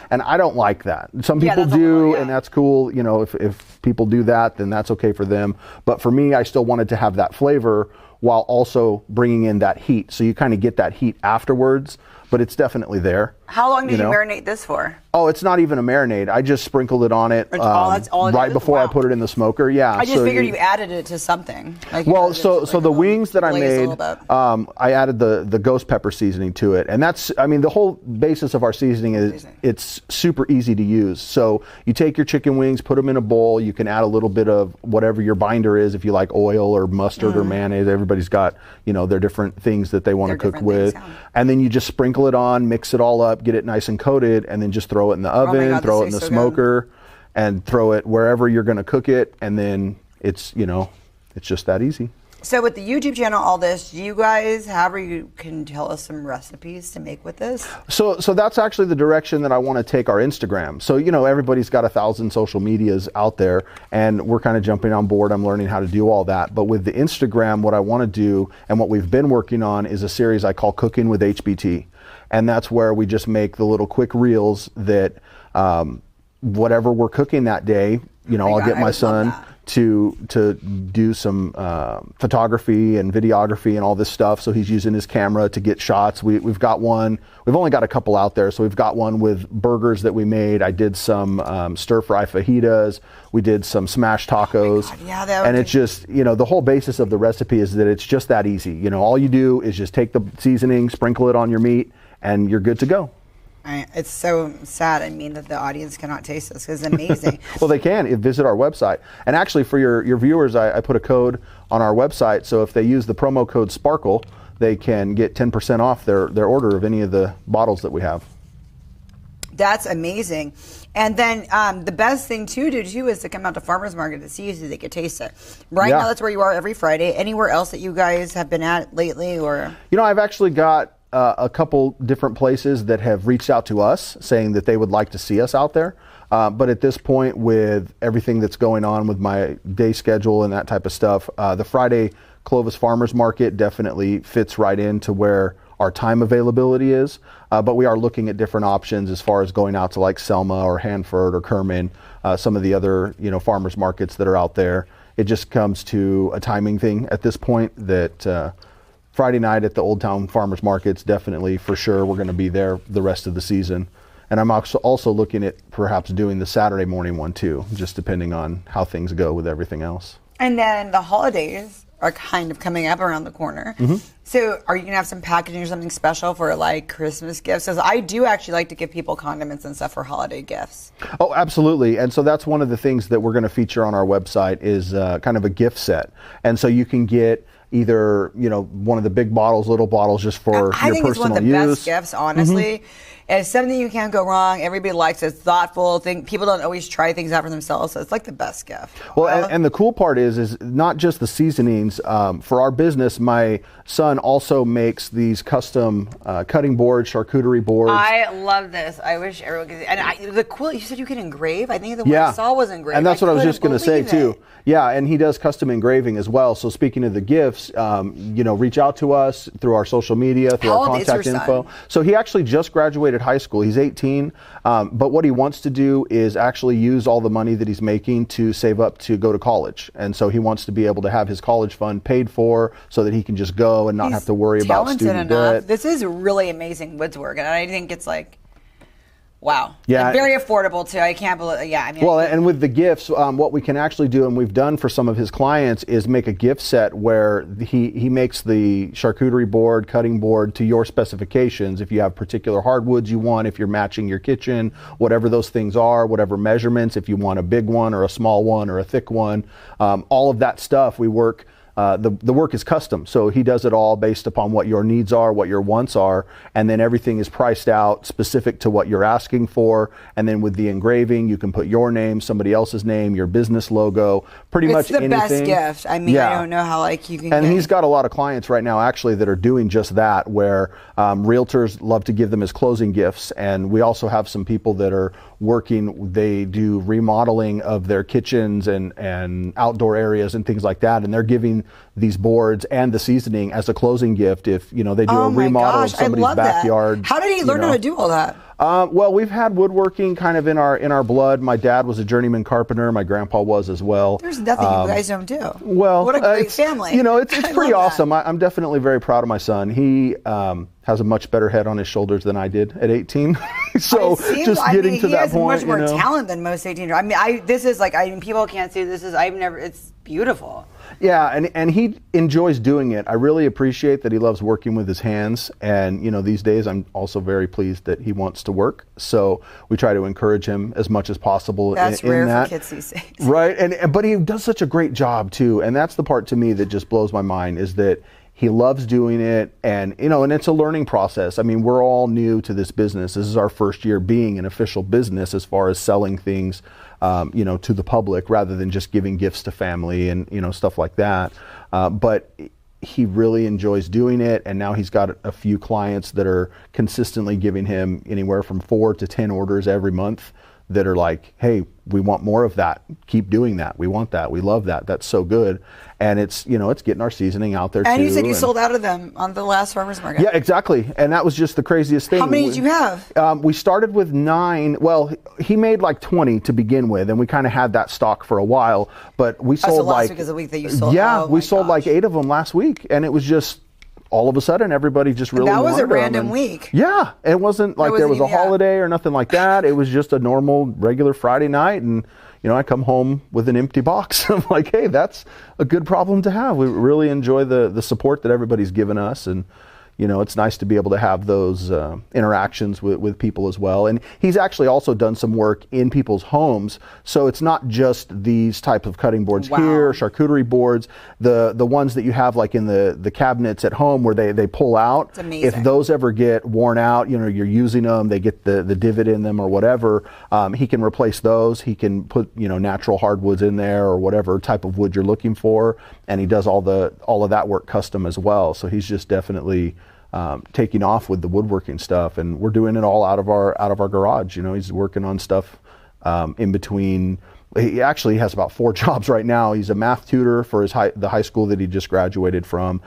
And I don't like that. Some people do, and that's cool. You know, if people do that, then that's okay for them. But for me, I still wanted to have that flavor while also bringing in that heat. So you kind of get that heat afterwards, but it's definitely there. How long did you marinate this for? Oh, it's not even a marinade. I just sprinkled it on it right before I put it in the smoker. Yeah. I just figured you added it to something. Like so the wings that I made, I added the ghost pepper seasoning to it. And that's, I mean, the whole basis of our seasoning is it's super easy to use. So you take your chicken wings, put them in a bowl. You can add a little bit of whatever your binder is, if you like oil or mustard or mayonnaise. Everybody's got, you know, their different things that they want to cook with. And then you just sprinkle it on, mix it all up, get it nice and coated, and then just throw it in the oven, throw it in the smoker, and throw it wherever you're going to cook it, and then it's, you know, it's just that easy. So with the YouTube channel, all this, do you guys have, or you can tell us some recipes to make with this? So that's actually the direction that I want to take our Instagram. So, you know, everybody's got 1,000 social medias out there, and we're kind of jumping on board. I'm learning how to do all that. But with the Instagram, what I want to do, and what we've been working on, is a series I call Cooking with HBT. And that's where we just make the little quick reels that whatever we're cooking that day, you know, I'll get my son to do some photography and videography and all this stuff. So he's using his camera to get shots. We've got one, we've only got a couple out there. So we've got one with burgers that we made. I did some stir fry fajitas. We did some smashed tacos. Oh my God, and it's just, you know, the whole basis of the recipe is that it's just that easy. You know, all you do is just take the seasoning, sprinkle it on your meat, and you're good to go. It's so sad, I mean, that the audience cannot taste this, because it's amazing. Well, they can visit our website. And actually, for your viewers, I put a code on our website, so if they use the promo code SPARKLE, they can get 10% off their order of any of the bottles that we have. That's amazing. And then the best thing to do, too, is to come out to Farmers Market to see you so they could taste it. Right now, that's where you are every Friday. Anywhere else that you guys have been at lately? Or You know, I've actually got a couple different places that have reached out to us saying that they would like to see us out there. But at this point, with everything that's going on with my day schedule and that type of stuff, the Friday Clovis Farmers Market definitely fits right into where our time availability is. But we are looking at different options as far as going out to like Selma or Hanford or Kerman, some of the other, you know, farmers markets that are out there. It just comes to a timing thing at this point that Friday night at the Old Town Farmers Markets, definitely, for sure, we're going to be there the rest of the season. And I'm also looking at perhaps doing the Saturday morning one too, just depending on how things go with everything else. And then the holidays are kind of coming up around the corner. So are you going to have some packaging or something special for like Christmas gifts? Because I do actually like to give people condiments and stuff for holiday gifts. Oh, absolutely. And so that's one of the things that we're going to feature on our website is kind of a gift set. And so you can get either, you know, one of the big bottles, little bottles, just for your personal use. I think it's one of the best gifts, honestly. It's something you can't go wrong. Everybody likes it. It's thoughtful. People don't always try things out for themselves, so it's like the best gift. Well, and the cool part is not just the seasonings. For our business, my son also makes these custom cutting boards, charcuterie boards. I love this. I wish everyone could. And you said you can engrave? I think the one I saw was engraved. And that's what I was just going to say, too. Yeah, and he does custom engraving as well. So speaking of the gifts, you know, reach out to us through our social media, through our contact info. So he actually just graduated high school. He's 18, but what he wants to do is actually use all the money that he's making to save up to go to college. And so he wants to be able to have his college fund paid for so that he can just go and not have to worry about student debt. This is really amazing woodwork, and I think it's like, wow. Yeah. And very affordable too. I can't believe. Yeah. I mean. Well, and with the gifts, what we can actually do, and we've done for some of his clients, is make a gift set where he makes the charcuterie board, cutting board to your specifications. If you have particular hardwoods you want, if you're matching your kitchen, whatever those things are, whatever measurements, if you want a big one or a small one or a thick one, all of that stuff we work. The work is custom, so he does it all based upon what your needs are, what your wants are, and then everything is priced out specific to what you're asking for. And then with the engraving, you can put your name, somebody else's name, your business logo, pretty much anything. It's the best gift. I mean, I don't know how you can. And he's got a lot of clients right now actually that are doing just that, where realtors love to give them as closing gifts, and we also have some people that are working. They do remodeling of their kitchens and outdoor areas and things like that, and they're giving these boards and the seasoning as a closing gift if they do Oh a my remodel gosh, of I somebody's love that. backyard. How did he learn how to do all that? Well, we've had woodworking kind of in our blood. My dad was a journeyman carpenter. My grandpa was as well. There's nothing you guys don't do. Well, what a great it's, family. It's I pretty love awesome. I'm definitely very proud of my son. He has a much better head on his shoulders than I did at 18. So just getting to that point, he has much more talent than most 18-year-olds. I mean, this is like, people can't see this. It's beautiful. Yeah, and he enjoys doing it. I really appreciate that he loves working with his hands. And, these days I'm also very pleased that he wants to work. So we try to encourage him as much as possible. That's in rare that. for kids these days. Right, but he does such a great job too. And that's the part to me that just blows my mind is that he loves doing it, and and it's a learning process. I mean, we're all new to this business. This is our first year being an official business as far as selling things, to the public rather than just giving gifts to family and stuff like that. But he really enjoys doing it, and now he's got a few clients that are consistently giving him anywhere from 4 to 10 orders every month that are like, hey, we want more of that. Keep doing that. We want that. We love that. That's so good. And it's, it's getting our seasoning out there too. And you said you sold out of them on the last farmer's market. Yeah, exactly. And that was just the craziest thing. How many did you have? We started with 9. Well, he made like 20 to begin with, and we kind of had that stock for a while. But we sold so last like week is the week that you sold. Yeah, oh, we sold like 8 of them last week, and it was just all of a sudden everybody just really that was a wanted them. random week. Yeah, it wasn't like there was a holiday or nothing like that. It was just a normal, regular Friday night, and I come home with an empty box. I'm like, hey, that's a good problem to have. We really enjoy the support that everybody's given us, and it's nice to be able to have those interactions with people as well. And he's actually also done some work in people's homes. So it's not just these type of cutting boards here, charcuterie boards, the ones that you have like in the cabinets at home where they pull out. It's amazing. If those ever get worn out, you're using them, they get the divot in them or whatever, he can replace those. He can put, natural hardwoods in there or whatever type of wood you're looking for. And he does all of that work custom as well. So he's just definitely taking off with the woodworking stuff, and we're doing it all out of our garage. He's working on stuff in between. He actually has about 4 jobs right now. He's a math tutor for the high school that he just graduated from.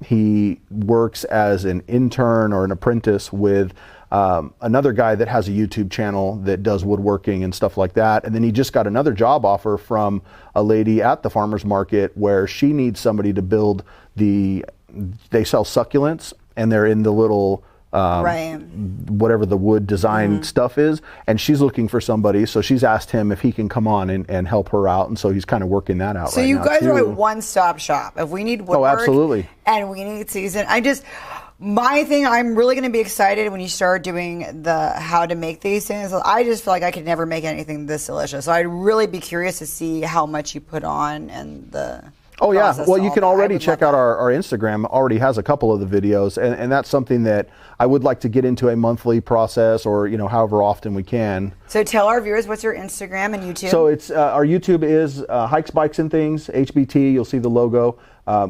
He works as an intern or an apprentice with another guy that has a YouTube channel that does woodworking and stuff like that. And then he just got another job offer from a lady at the farmer's market where she needs somebody to build they sell succulents, and they're in the little whatever the wood design stuff is, and she's looking for somebody, so she's asked him if he can come on and help her out, and so he's kind of working that out. So right you now guys too. are a one-stop shop. If we need woodwork, absolutely. And we need season, my thing, I'm really going to be excited when you start doing the how to make these things. I just feel like I could never make anything this delicious. So I'd really be curious to see how much you put on and the Oh yeah, process well and you all can that. already check out our Instagram. Already has a couple of the videos, and that's something that I would like to get into a monthly process, or however often we can. So tell our viewers, what's your Instagram and YouTube? So it's our YouTube is Hikes, Bikes, and Things, HBT. You'll see the logo.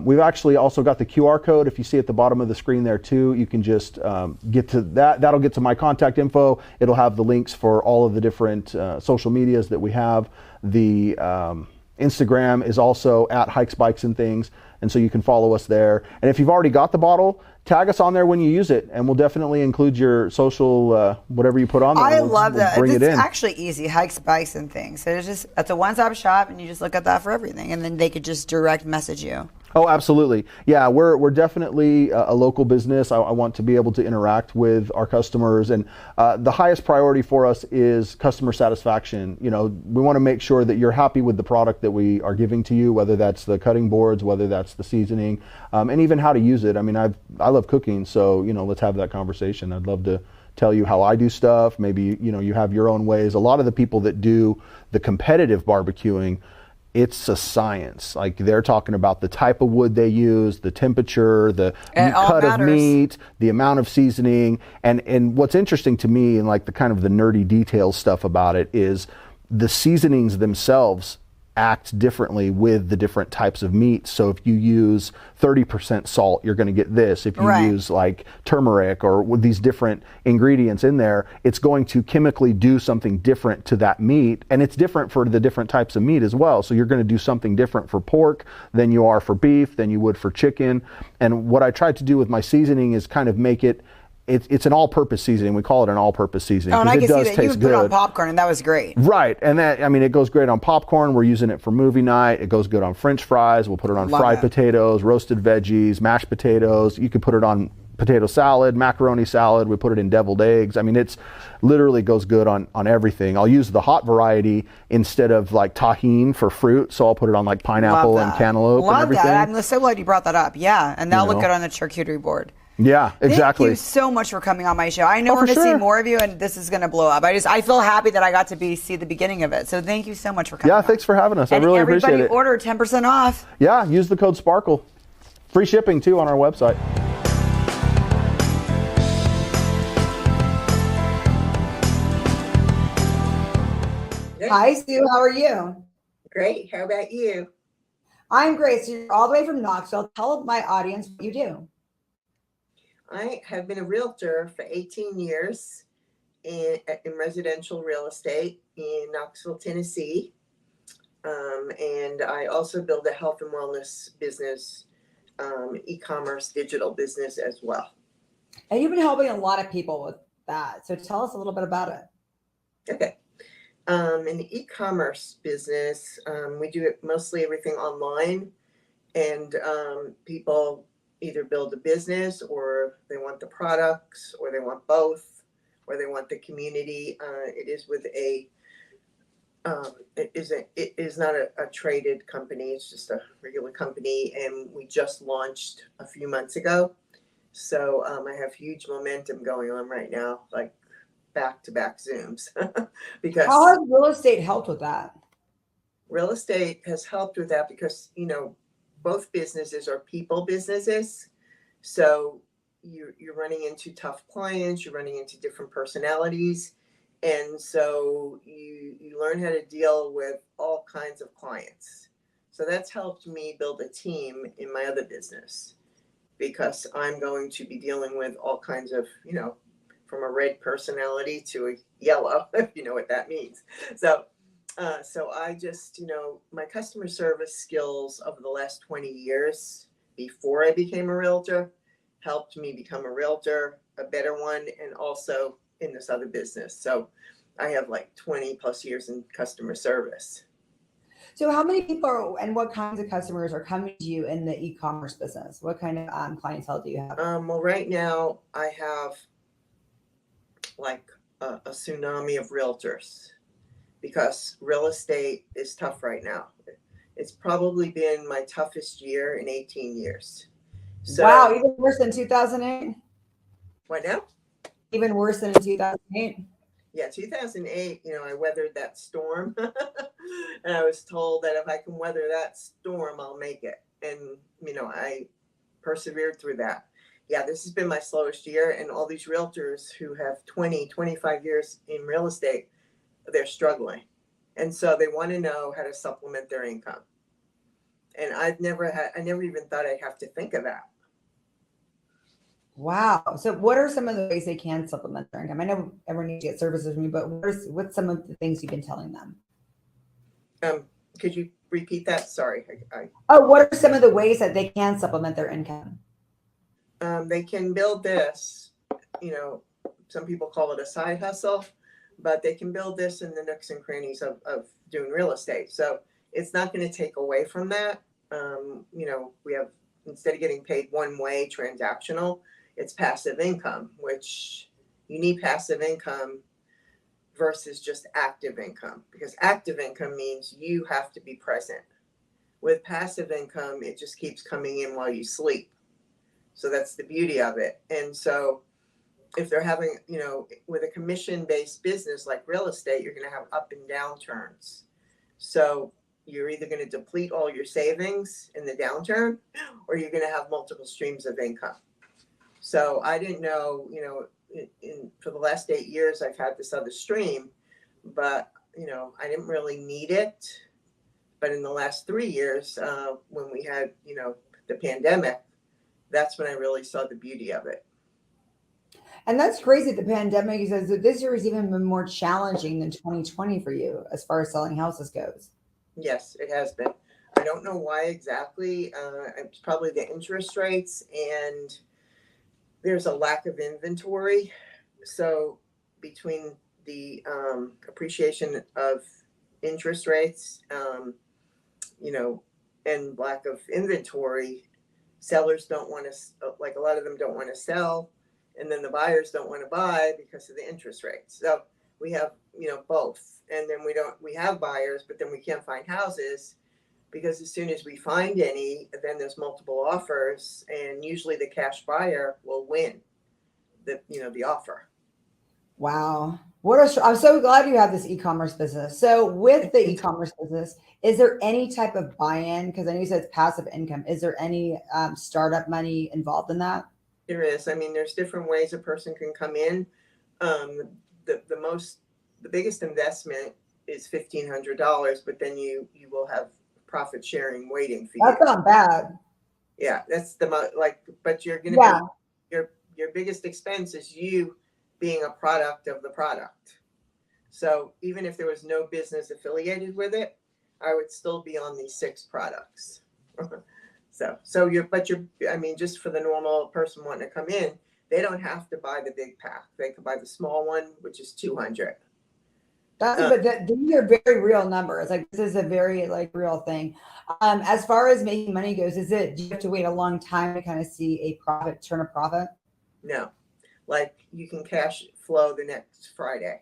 We've actually also got the QR code. If you see at the bottom of the screen there too, you can just get to that. That'll get to my contact info. It'll have the links for all of the different social medias that we have. The Instagram is also at Hikes, Bikes, and Things, and so you can follow us there. And if you've already got the bottle, tag us on there when you use it, and we'll definitely include your social, whatever you put on there. I love that. Bring It's it in. actually easy, Hikes, Bikes, and Things. So it's a one-stop shop, and you just look at that for everything, and then they could just direct message you. Oh, absolutely. Yeah, we're definitely a local business. I want to be able to interact with our customers, and the highest priority for us is customer satisfaction. We want to make sure that you're happy with the product that we are giving to you, whether that's the cutting boards, whether that's the seasoning, and even how to use it. I mean, I love cooking, so let's have that conversation. I'd love to tell you how I do stuff. Maybe you have your own ways. A lot of the people that do the competitive barbecuing, it's a science. Like, they're talking about the type of wood they use, the temperature, the cut of meat, the amount of seasoning. And what's interesting to me, and like the kind of the nerdy details stuff about it, is the seasonings themselves act differently with the different types of meats. So if you use 30% salt, you're going to get this. If you Right. use like turmeric or with these different ingredients in there, it's going to chemically do something different to that meat. And it's different for the different types of meat as well. So you're going to do something different for pork than you are for beef, than you would for chicken. And what I tried to do with my seasoning is kind of make it, it's an all-purpose seasoning. We call it an all-purpose seasoning. Oh, and I it can see does that you taste would put it on good. popcorn, and that was great. Right, and that, I mean, it goes great on popcorn. We're using it for movie night. It goes good on French fries. We'll put it on Love fried it. potatoes, roasted veggies, mashed potatoes. You could put it on potato salad, macaroni salad. We put it in deviled eggs. I mean, it's literally goes good on everything. I'll use the hot variety instead of like tahine for fruit. So I'll put it on like pineapple Love and that. cantaloupe Love and everything. that. I'm so glad you brought that up. Yeah, and that'll You look know. good on the charcuterie board. Yeah, exactly. Thank you so much for coming on my show. I know Oh, we're for going to see sure. more of you, and this is going to blow up. I feel happy that I got to see the beginning of it. So thank you so much for coming. Yeah, on. thanks for having us. I And really appreciate everybody it. order 10% off. Yeah, use the code SPARKLE. Free shipping too on our website. Hi, Sue. How are you? Great. How about you? I'm great. So you're all the way from Knoxville. Tell my audience what you do. I have been a realtor for 18 years in residential real estate in Knoxville, Tennessee. And I also build a health and wellness business, e-commerce digital business as well. And you've been helping a lot of people with that. So tell us a little bit about it. Okay. In the e-commerce business, we do it mostly everything online, and people either build a business or they want the products or they want both or they want the community. It is with it is not a traded company. It's just a regular company, and we just launched a few months ago. So I have huge momentum going on right now, like back-to-back Zooms, because How has real estate helped with that? real estate has helped with that because, both businesses are people businesses. So you're running into tough clients, you're running into different personalities. And so you learn how to deal with all kinds of clients. So that's helped me build a team in my other business because I'm going to be dealing with all kinds of, from a red personality to a yellow, if you know what that means. So I just, my customer service skills over the last 20 years before I became a realtor helped me become a realtor, a better one, and also in this other business. So I have like 20 plus years in customer service. So how many people and what kinds of customers are coming to you in the e-commerce business? What kind of clientele do you have? Well, right now I have like a tsunami of realtors because real estate is tough right now. It's probably been my toughest year in 18 years. So, Wow, even worse than 2008? What now? Even worse than in 2008? Yeah, 2008, I weathered that storm. And I was told that if I can weather that storm, I'll make it. And, I persevered through that. Yeah, this has been my slowest year. And all these realtors who have 20, 25 years in real estate, they're struggling. And so they want to know how to supplement their income. And I never even thought I'd have to think of that. Wow. So what are some of the ways they can supplement their income? I know everyone needs to get services from you, but what's some of the things you've been telling them? Could you repeat that? Sorry. Oh, what are some of the ways that they can supplement their income? They can build this, some people call it a side hustle, but they can build this in the nooks and crannies of doing real estate. So it's not going to take away from that. We have, instead of getting paid one way transactional, it's passive income, which you need passive income versus just active income, because active income means you have to be present. With passive income, it just keeps coming in while you sleep. So that's the beauty of it. And so if they're having, with a commission-based business like real estate, you're going to have up and down turns. So you're either going to deplete all your savings in the downturn, or you're going to have multiple streams of income. So I didn't know, for the last 8 years, I've had this other stream, but, I didn't really need it. But in the last 3 years, when we had, the pandemic, that's when I really saw the beauty of it. And that's crazy. The pandemic says that this year has even been more challenging than 2020 for you as far as selling houses goes. Yes, it has been. I don't know why exactly. It's probably the interest rates, and there's a lack of inventory. So between the appreciation of interest rates, and lack of inventory, sellers don't want to, like, a lot of them don't want to sell, and then the buyers don't want to buy because of the interest rates. So we have, both. And then we have buyers, but then we can't find houses because as soon as we find any, then there's multiple offers, and usually the cash buyer will win the offer. Wow. I'm so glad you have this e-commerce business. So with the e-commerce business, is there any type of buy-in? Because I know you said it's passive income. Is there any startup money involved in that? There is. I mean, there's different ways a person can come in. The biggest investment is $1,500, but then you will have profit sharing waiting for you. That's not bad. Yeah, that's but you're gonna be your biggest expense is you being a product of the product. So even if there was no business affiliated with it, I would still be on these 6 products. Just for the normal person wanting to come in, they don't have to buy the big pack. They could buy the small one, which is 200. But these are very real numbers. Like this is a very real thing. As far as making money goes, do you have to wait a long time to kind of see turn a profit? No, like you can cash flow the next Friday.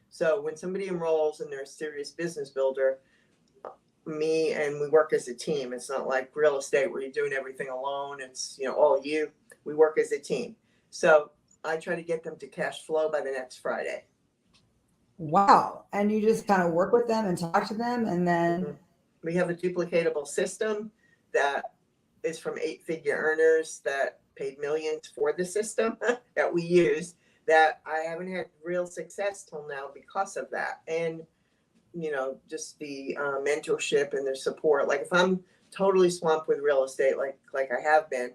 So when somebody enrolls and they're a serious business builder, me and we work as a team. It's not like real estate where you're doing everything alone. It's, all you. We work as a team. So I try to get them to cash flow by the next Friday. Wow. And you just kind of work with them and talk to them, and then we have a duplicatable system that is from 8-figure earners that paid millions for the system that we use, that I haven't had real success till now because of that. And just the mentorship and their support. Like if I'm totally swamped with real estate, like I have been,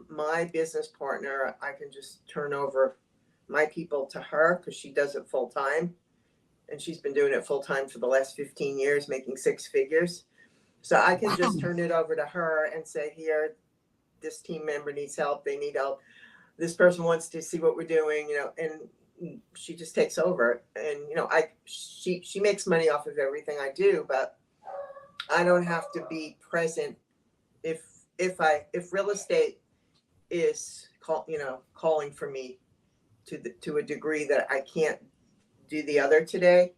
my business partner, I can just turn over my people to her because she does it full time, and she's been doing it full time for the last 15 years, making 6 figures. So I can just turn it over to her and say, here, this team member needs help. They need help. This person wants to see what we're doing, and she just takes over. And, she makes money off of everything I do, but I don't have to be present if real estate is calling for me to a degree that I can't do the other today.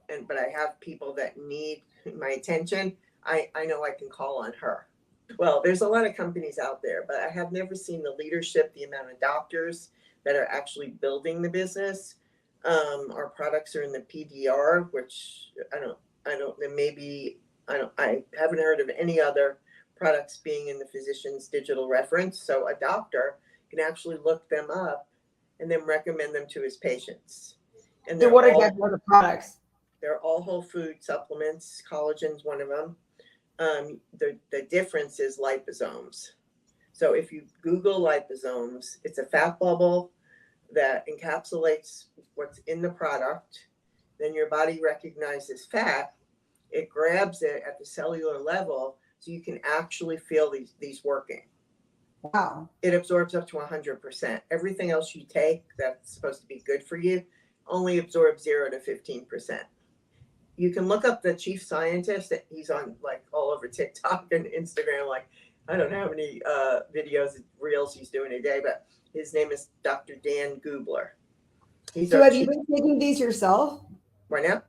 But I have people that need my attention. I know I can call on her. Well, there's a lot of companies out there, but I have never seen the leadership, the amount of doctors that are actually building the business. Our products are in the PDR, which I haven't heard of any other products being in the physician's digital reference. So a doctor can actually look them up and then recommend them to his patients. And so what are the products? They're all whole food supplements. Collagen's one of them. The difference is liposomes. So if you Google liposomes, it's a fat bubble that encapsulates what's in the product. Then your body recognizes fat. It grabs it at the cellular level so you can actually feel these working. Wow. It absorbs up to 100%. Everything else you take that's supposed to be good for you only absorbs 0 to 15%. You can look up the chief scientist. He's on all over TikTok and Instagram. I don't know how many videos, reels he's doing a day, but his name is Dr. Dan Gubler. So have you been taking these yourself? Right now?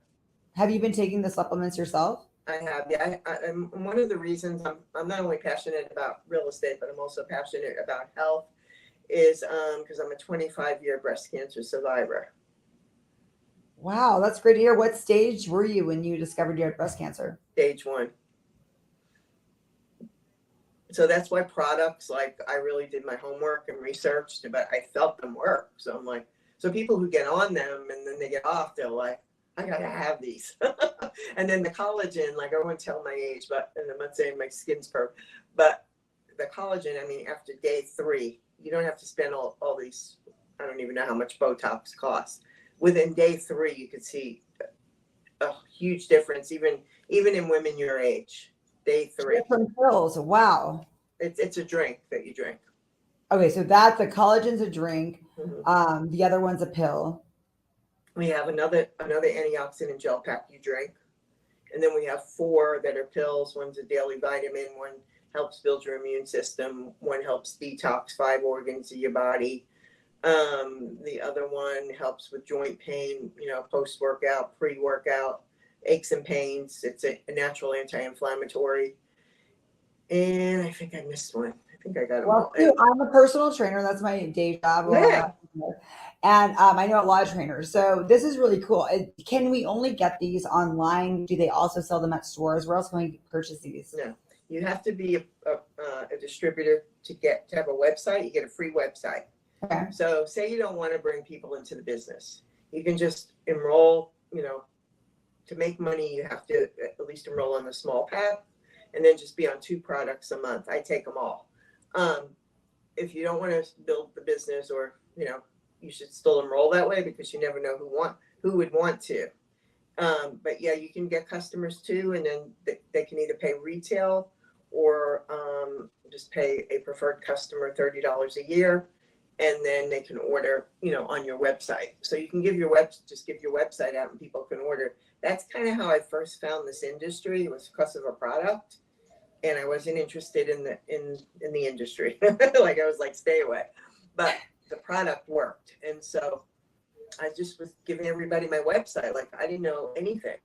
Have you been taking the supplements yourself? I have, yeah. I'm one of the reasons I'm not only passionate about real estate, but I'm also passionate about health is because I'm a 25-year breast cancer survivor. Wow, that's great to hear. What stage were you when you discovered you had breast cancer? Stage 1. So that's why products, I really did my homework and researched, but I felt them work. So I'm so people who get on them and then they get off, they're like, I gotta have these. And then the collagen, like I won't tell my age, but, and I'm not saying my skin's perfect, but the collagen, I mean, after day 3, you don't have to spend all these, I don't even know how much Botox costs. Within day 3, you could see a huge difference, even in women your age. Day 3. Different pills. Wow. It's a drink that you drink. Okay, so that's the collagen's a drink. Mhm. The other one's a pill. We have another antioxidant gel pack you drink. And then we have 4 that are pills. One's a daily vitamin, one helps build your immune system, one helps detox 5 organs of your body. The other one helps with joint pain, post-workout, pre-workout, aches and pains. It's a natural anti-inflammatory. And I think I missed one. I think I got them all. Well, I'm a personal trainer. That's my day job. Yeah. And I know a lot of trainers. So this is really cool. Can we only get these online? Do they also sell them at stores? Where else can we purchase these? No, you have to be a distributor to have a website. You get a free website. Okay. So say you don't want to bring people into the business. You can just enroll, to make money, you have to at least enroll on the small path and then just be on 2 products a month. I take them all. If you don't want to build the business, or, you should still enroll that way, because you never know who would want to. But yeah, you can get customers too, and then they can either pay retail or just pay a preferred customer $30 a year, and then they can order, on your website. So you can give your website out and people can order. That's kind of how I first found this industry. It was because of a product, and I wasn't interested in the industry. Like I was like, stay away. But the product worked, and so I just was giving everybody my website. Like I didn't know anything,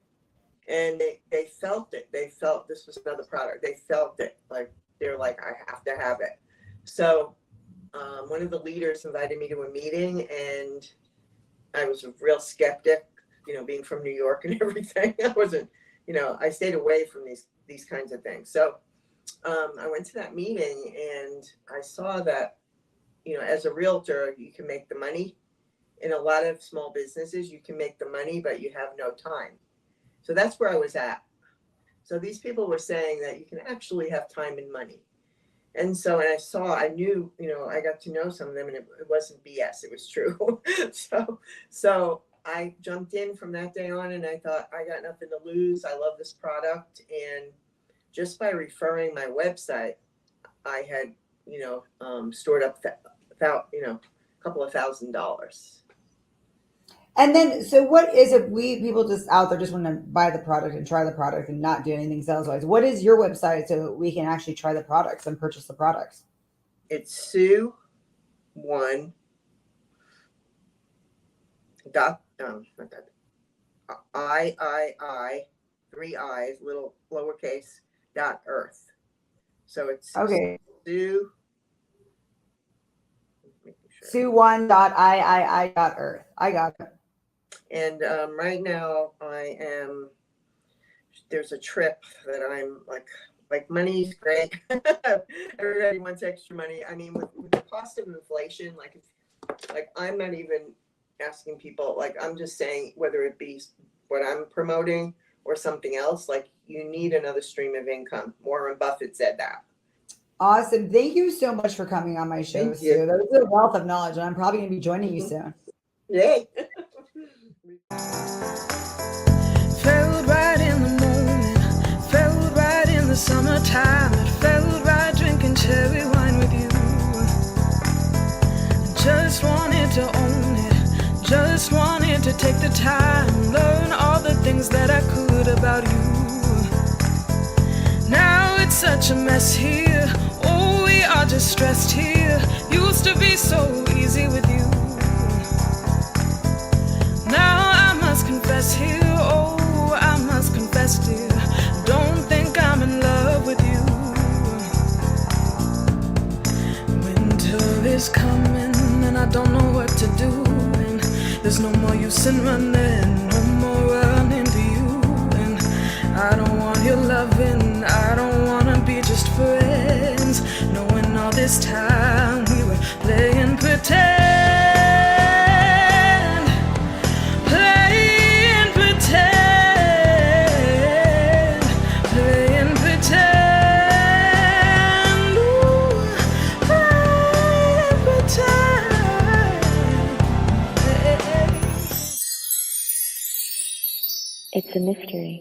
and they felt it. They felt this was another product. They felt it. Like they're like, I have to have it. So one of the leaders invited me to a meeting, and I was a real skeptic. Being from New York and everything, I wasn't. I stayed away from these kinds of things. So I went to that meeting, and I saw that, as a realtor, you can make the money. In a lot of small businesses, you can make the money, but you have no time. So that's where I was at. So these people were saying that you can actually have time and money. And so, I knew, I got to know some of them, and it wasn't BS, it was true. So I jumped in from that day on, and I thought, I got nothing to lose. I love this product. And just by referring my website, I had, stored up about, a couple of $1,000s. And then, so what is it? People just out there just want to buy the product and try the product and not do anything sales wise. What is your website so we can actually try the products and purchase the products? It's Sue one dot not that I 3 I's little lowercase .earth. So it's Okay. Sue. Sue1.iii.earth. I got it. And right now there's a trip that I'm like money's great. Everybody wants extra money. I mean, with the cost of inflation, like I'm not even asking people, like I'm just saying, whether it be what I'm promoting or something else, like you need another stream of income. Warren Buffett said that. Awesome. Thank you so much for coming on my show, Sue. That was a wealth of knowledge, and I'm probably going to be joining you soon. Yay. Felt right in the moment, felt right in the summertime. It felt right drinking cherry wine with you. Just wanted to own it, just wanted to take the time, learn all the things that I could about you. Now it's such a mess here, oh, we are just stressed here. Used to be so easy with you. Now I must confess here, oh, I must confess, dear, don't think I'm in love with you. Winter is coming and I don't know what to do, and there's no more use in running, no more running to you. And I don't want your loving, I don't wanna be just friends, knowing all this time we were playing pretend. Playing pretend. It's a mystery.